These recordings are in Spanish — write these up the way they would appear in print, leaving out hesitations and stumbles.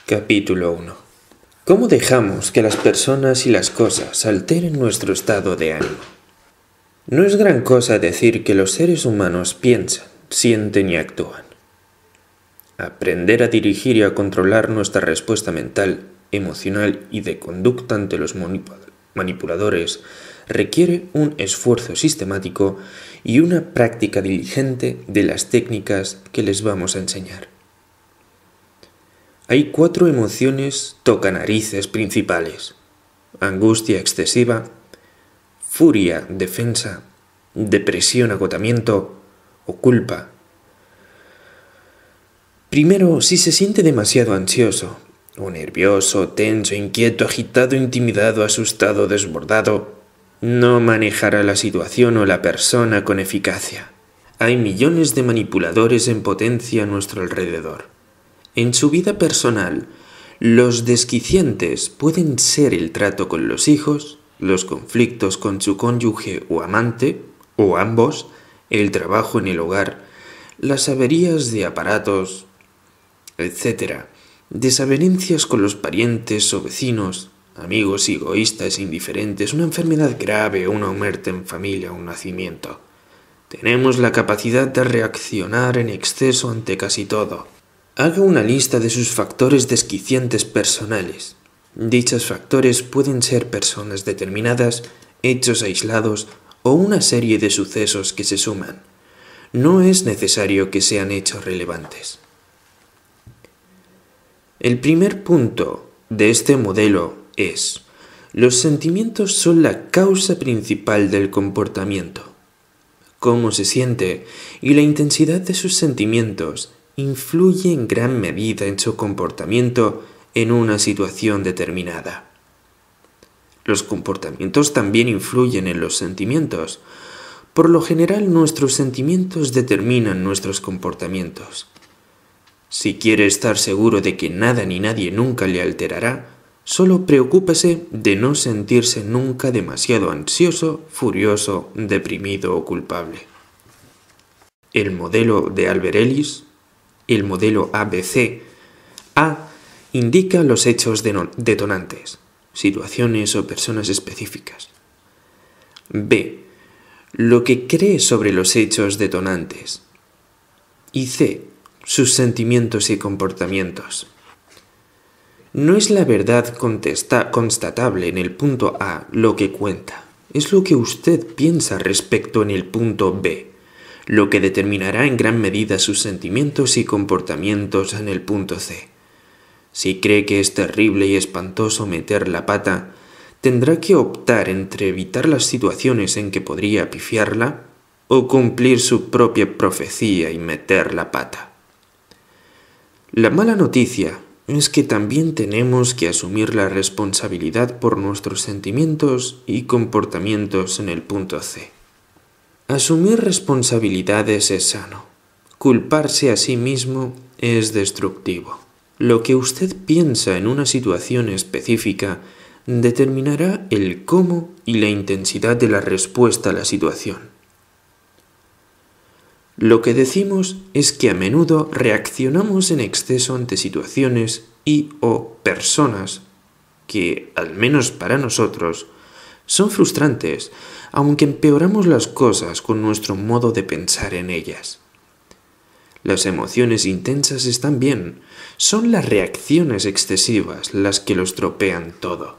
Capítulo 1. ¿Cómo dejamos que las personas y las cosas alteren nuestro estado de ánimo? No es gran cosa decir que los seres humanos piensan, sienten y actúan. Aprender a dirigir y a controlar nuestra respuesta mental, emocional y de conducta ante los manipuladores requiere un esfuerzo sistemático y una práctica diligente de las técnicas que les vamos a enseñar. Hay 4 emociones tocanarices principales: angustia excesiva, furia, defensa, depresión, agotamiento o culpa. Primero, si se siente demasiado ansioso, o nervioso, tenso, inquieto, agitado, intimidado, asustado, desbordado, no manejará la situación o la persona con eficacia. Hay millones de manipuladores en potencia a nuestro alrededor. En su vida personal, los desquiciantes pueden ser el trato con los hijos, los conflictos con su cónyuge o amante, o ambos, el trabajo en el hogar, las averías de aparatos, etc. Desavenencias con los parientes o vecinos, amigos egoístas e indiferentes, una enfermedad grave o una muerte en familia o un nacimiento. Tenemos la capacidad de reaccionar en exceso ante casi todo. Haga una lista de sus factores desquiciantes personales. Dichos factores pueden ser personas determinadas, hechos aislados o una serie de sucesos que se suman. No es necesario que sean hechos relevantes. El primer punto de este modelo es: los sentimientos son la causa principal del comportamiento. Cómo se siente y la intensidad de sus sentimientos influye en gran medida en su comportamiento en una situación determinada. Los comportamientos también influyen en los sentimientos. Por lo general, nuestros sentimientos determinan nuestros comportamientos. Si quiere estar seguro de que nada ni nadie nunca le alterará, solo preocúpese de no sentirse nunca demasiado ansioso, furioso, deprimido o culpable. El modelo de Albert Ellis, el modelo ABC. A indica los hechos detonantes, situaciones o personas específicas. B, lo que cree sobre los hechos detonantes. Y C, sus sentimientos y comportamientos. No es la verdad constatable en el punto A lo que cuenta, es lo que usted piensa respecto en el punto B, lo que determinará en gran medida sus sentimientos y comportamientos en el punto C. Si cree que es terrible y espantoso meter la pata, tendrá que optar entre evitar las situaciones en que podría pifiarla o cumplir su propia profecía y meter la pata. La mala noticia es que también tenemos que asumir la responsabilidad por nuestros sentimientos y comportamientos en el punto C. Asumir responsabilidades es sano. Culparse a sí mismo es destructivo. Lo que usted piensa en una situación específica determinará el cómo y la intensidad de la respuesta a la situación. Lo que decimos es que a menudo reaccionamos en exceso ante situaciones y o personas que, al menos para nosotros, son frustrantes, aunque empeoramos las cosas con nuestro modo de pensar en ellas. Las emociones intensas están bien, son las reacciones excesivas las que lo estropean todo.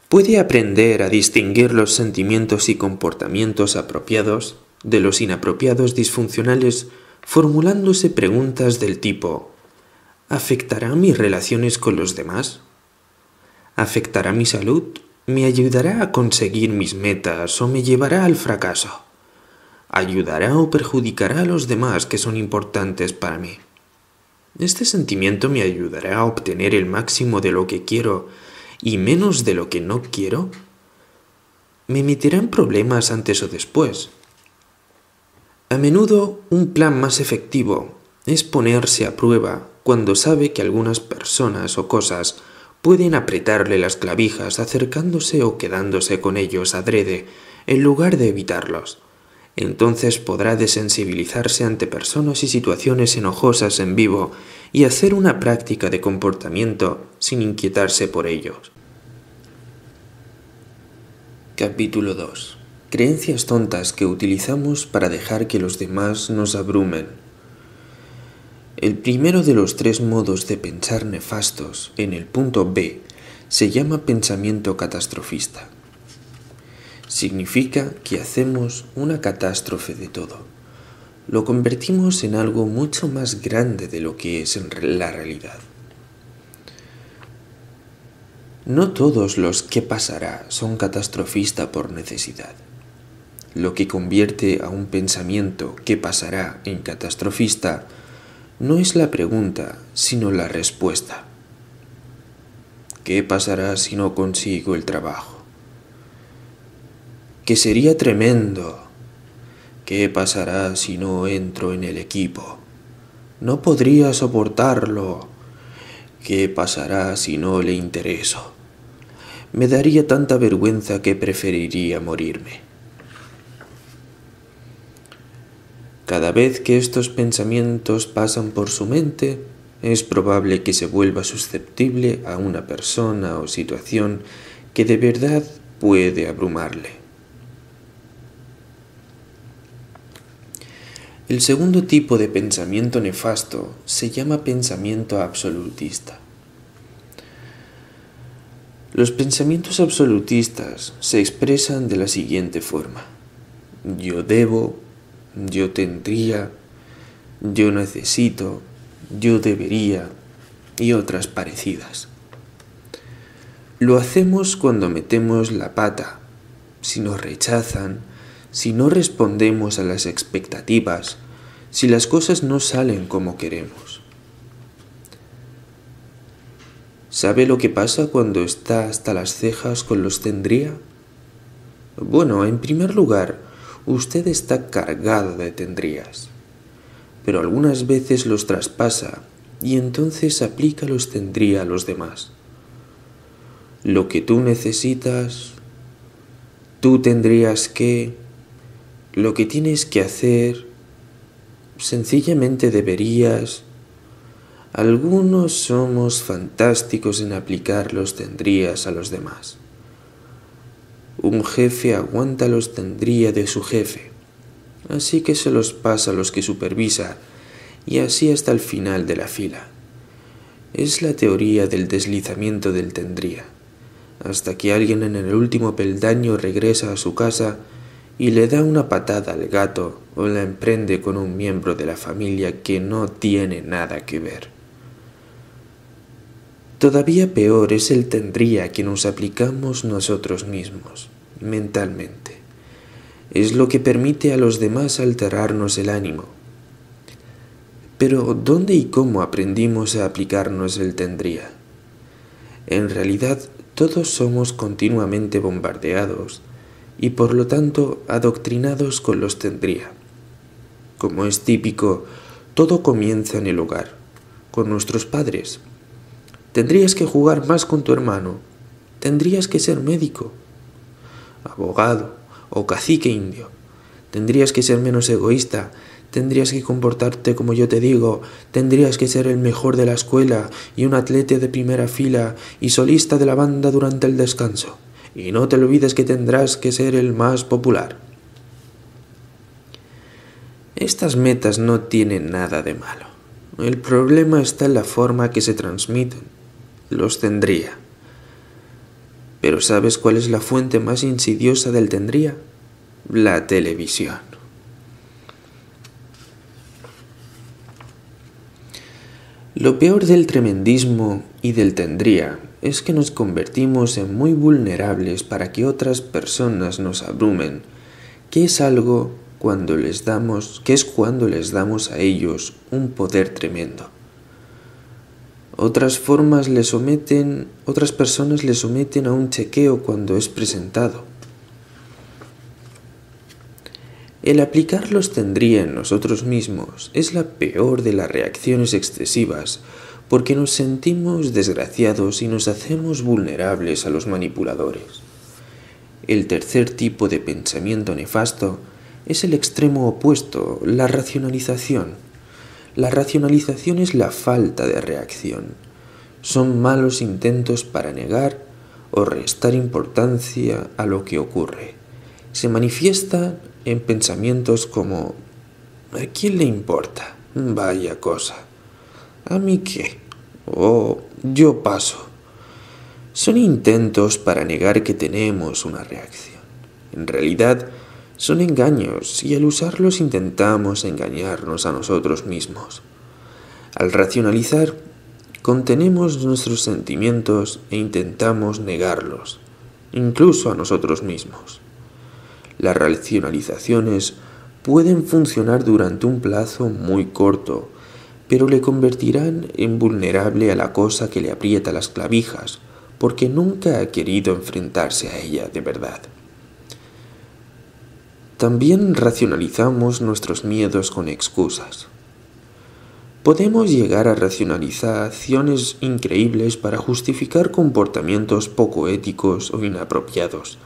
Puede aprender a distinguir los sentimientos y comportamientos apropiados de los inapropiados disfuncionales formulándose preguntas del tipo: ¿afectará mis relaciones con los demás? ¿Afectará mi salud? ¿Me ayudará a conseguir mis metas o me llevará al fracaso? ¿Ayudará o perjudicará a los demás que son importantes para mí? ¿Este sentimiento me ayudará a obtener el máximo de lo que quiero y menos de lo que no quiero? ¿Me meterá en problemas antes o después? A menudo, un plan más efectivo es ponerse a prueba cuando sabe que algunas personas o cosas pueden apretarle las clavijas acercándose o quedándose con ellos adrede en lugar de evitarlos. Entonces podrá desensibilizarse ante personas y situaciones enojosas en vivo y hacer una práctica de comportamiento sin inquietarse por ellos. Capítulo 2. Creencias tontas que utilizamos para dejar que los demás nos abrumen. El primero de los 3 modos de pensar nefastos, en el punto B, se llama pensamiento catastrofista. Significa que hacemos una catástrofe de todo. Lo convertimos en algo mucho más grande de lo que es en la realidad. No todos los "¿qué pasará?" son catastrofistas por necesidad. Lo que convierte a un pensamiento "¿qué pasará?" en catastrofista no es la pregunta, sino la respuesta. ¿Qué pasará si no consigo el trabajo? Que sería tremendo. ¿Qué pasará si no entro en el equipo? No podría soportarlo. ¿Qué pasará si no le intereso? Me daría tanta vergüenza que preferiría morirme. Cada vez que estos pensamientos pasan por su mente, es probable que se vuelva susceptible a una persona o situación que de verdad puede abrumarle. El segundo tipo de pensamiento nefasto se llama pensamiento absolutista. Los pensamientos absolutistas se expresan de la siguiente forma: yo debo, yo tendría, yo necesito, yo debería y otras parecidas. Lo hacemos cuando metemos la pata, si nos rechazan, si no respondemos a las expectativas, si las cosas no salen como queremos. ¿Sabe lo que pasa cuando está hasta las cejas con los tendría? Bueno, en primer lugar, usted está cargado de tendrías, pero algunas veces los traspasa y entonces aplica los tendría a los demás. Lo que tú necesitas, tú tendrías que, lo que tienes que hacer, sencillamente deberías. Algunos somos fantásticos en aplicar los tendrías a los demás. Un jefe aguanta los tendría de su jefe, así que se los pasa a los que supervisa y así hasta el final de la fila. Es la teoría del deslizamiento del tendría, hasta que alguien en el último peldaño regresa a su casa y le da una patada al gato o la emprende con un miembro de la familia que no tiene nada que ver. Todavía peor es el tendría que nos aplicamos nosotros mismos, mentalmente. Es lo que permite a los demás alterarnos el ánimo. Pero, ¿dónde y cómo aprendimos a aplicarnos el tendría? En realidad, todos somos continuamente bombardeados y por lo tanto adoctrinados con los tendría. Como es típico, todo comienza en el hogar, con nuestros padres. Tendrías que jugar más con tu hermano, tendrías que ser médico, abogado o cacique indio, tendrías que ser menos egoísta, tendrías que comportarte como yo te digo, tendrías que ser el mejor de la escuela y un atleta de primera fila y solista de la banda durante el descanso. Y no te olvides que tendrás que ser el más popular. Estas metas no tienen nada de malo. El problema está en la forma que se transmiten. Los tendría. Pero ¿sabes cuál es la fuente más insidiosa del tendría? La televisión. Lo peor del tremendismo y del tendría es que nos convertimos en muy vulnerables para que otras personas nos abrumen, que es cuando les damos a ellos un poder tremendo. Otras personas le someten a un chequeo cuando es presentado. El aplicar los tendría en nosotros mismos es la peor de las reacciones excesivas, porque nos sentimos desgraciados y nos hacemos vulnerables a los manipuladores. El tercer tipo de pensamiento nefasto es el extremo opuesto, la racionalización. La racionalización es la falta de reacción. Son malos intentos para negar o restar importancia a lo que ocurre. Se manifiesta en pensamientos como ¿a quién le importa? Vaya cosa. ¿A mí qué? Oh, yo paso. Son intentos para negar que tenemos una reacción. En realidad, son engaños y al usarlos intentamos engañarnos a nosotros mismos. Al racionalizar, contenemos nuestros sentimientos e intentamos negarlos, incluso a nosotros mismos. Las racionalizaciones pueden funcionar durante un plazo muy corto, pero le convertirán en vulnerable a la cosa que le aprieta las clavijas, porque nunca ha querido enfrentarse a ella de verdad. También racionalizamos nuestros miedos con excusas. Podemos llegar a racionalizaciones increíbles para justificar comportamientos poco éticos o inapropiados,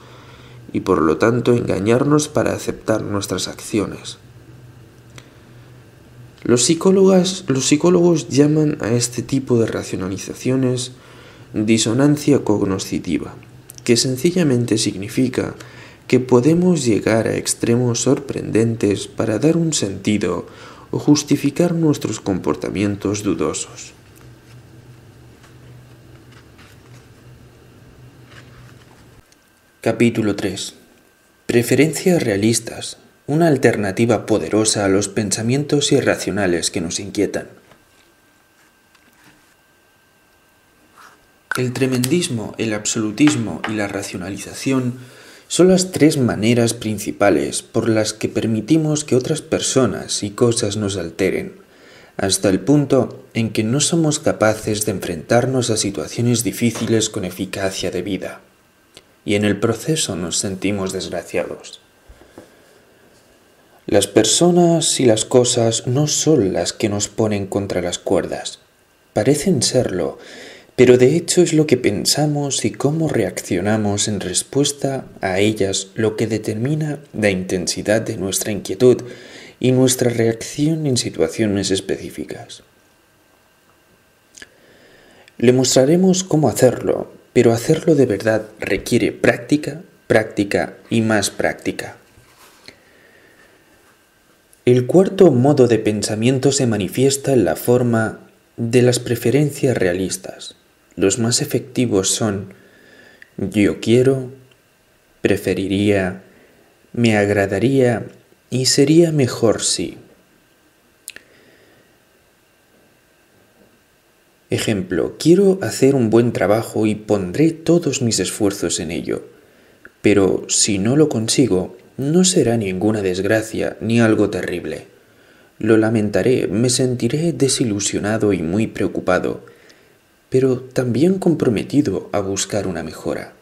y por lo tanto engañarnos para aceptar nuestras acciones. Los psicólogos llaman a este tipo de racionalizaciones disonancia cognoscitiva, que sencillamente significa que podemos llegar a extremos sorprendentes para dar un sentido o justificar nuestros comportamientos dudosos. Capítulo 3. Preferencias realistas, una alternativa poderosa a los pensamientos irracionales que nos inquietan. El tremendismo, el absolutismo y la racionalización son las tres maneras principales por las que permitimos que otras personas y cosas nos alteren, hasta el punto en que no somos capaces de enfrentarnos a situaciones difíciles con eficacia debida, y en el proceso nos sentimos desgraciados. Las personas y las cosas no son las que nos ponen contra las cuerdas, parecen serlo, pero de hecho es lo que pensamos y cómo reaccionamos en respuesta a ellas lo que determina la intensidad de nuestra inquietud y nuestra reacción en situaciones específicas. Le mostraremos cómo hacerlo, pero hacerlo de verdad requiere práctica, práctica y más práctica. El cuarto modo de pensamiento se manifiesta en la forma de las preferencias realistas. Los más efectivos son yo quiero, preferiría, me agradaría y sería mejor si. Ejemplo, quiero hacer un buen trabajo y pondré todos mis esfuerzos en ello, pero si no lo consigo, no será ninguna desgracia ni algo terrible. Lo lamentaré, me sentiré desilusionado y muy preocupado, pero también comprometido a buscar una mejora.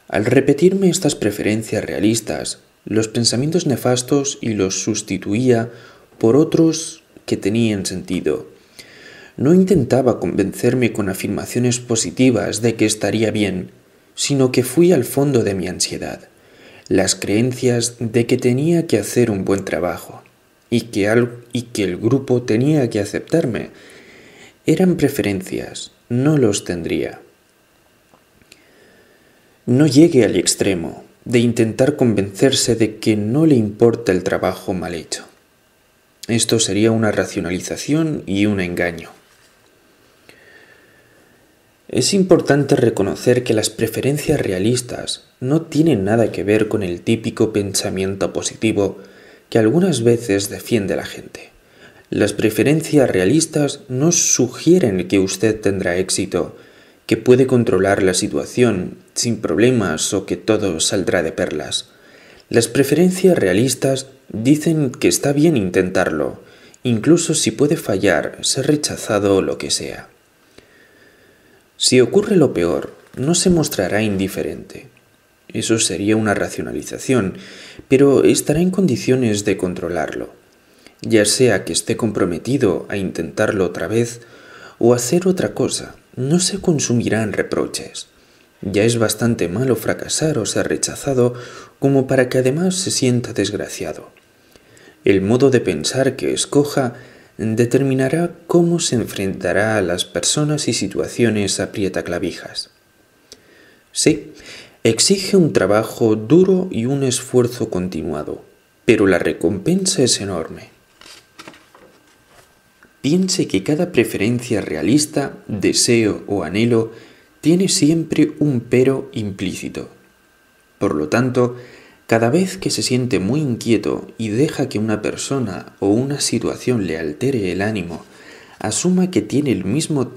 Al repetirme estas preferencias realistas, los pensamientos nefastos y los sustituía por otros que tenían sentido. No intentaba convencerme con afirmaciones positivas de que estaría bien, sino que fui al fondo de mi ansiedad, las creencias de que tenía que hacer un buen trabajo y que el grupo tenía que aceptarme. Eran preferencias, no los tendría. No llegue al extremo de intentar convencerse de que no le importa el trabajo mal hecho. Esto sería una racionalización y un engaño. Es importante reconocer que las preferencias realistas no tienen nada que ver con el típico pensamiento positivo que algunas veces defiende la gente. Las preferencias realistas no sugieren que usted tendrá éxito, que puede controlar la situación sin problemas o que todo saldrá de perlas. Las preferencias realistas dicen que está bien intentarlo, incluso si puede fallar, ser rechazado o lo que sea. Si ocurre lo peor, no se mostrará indiferente. Eso sería una racionalización, pero estará en condiciones de controlarlo, ya sea que esté comprometido a intentarlo otra vez o hacer otra cosa. No se consumirá en reproches. Ya es bastante malo fracasar o ser rechazado como para que además se sienta desgraciado. El modo de pensar que escoja determinará cómo se enfrentará a las personas y situaciones aprietaclavijas. Sí, exige un trabajo duro y un esfuerzo continuado, pero la recompensa es enorme. Piense que cada preferencia realista, deseo o anhelo tiene siempre un pero implícito. Por lo tanto, cada vez que se siente muy inquieto y deja que una persona o una situación le altere el ánimo, asuma que tiene al mismo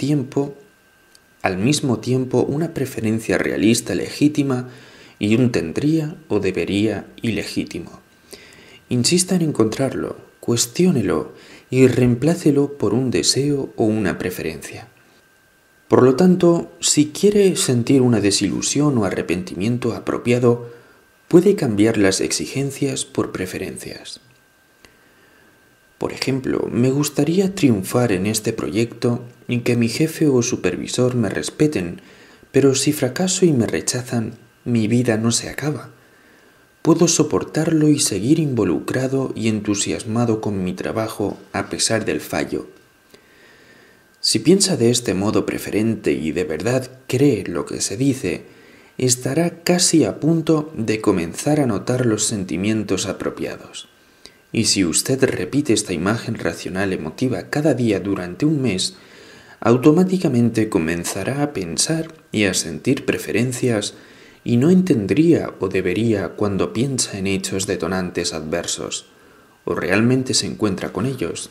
tiempo una preferencia realista legítima y un tendría o debería ilegítimo. Insista en encontrarlo, cuestiónelo y reemplácelo por un deseo o una preferencia. Por lo tanto, si quiere sentir una desilusión o arrepentimiento apropiado, puede cambiar las exigencias por preferencias. Por ejemplo, me gustaría triunfar en este proyecto y que mi jefe o supervisor me respeten, pero si fracaso y me rechazan, mi vida no se acaba. Puedo soportarlo y seguir involucrado y entusiasmado con mi trabajo a pesar del fallo. Si piensa de este modo preferente y de verdad cree lo que se dice, estará casi a punto de comenzar a notar los sentimientos apropiados. Y si usted repite esta imagen racional emotiva cada día durante un mes, automáticamente comenzará a pensar y a sentir preferencias y no entendería o debería cuando piensa en hechos detonantes adversos, o realmente se encuentra con ellos.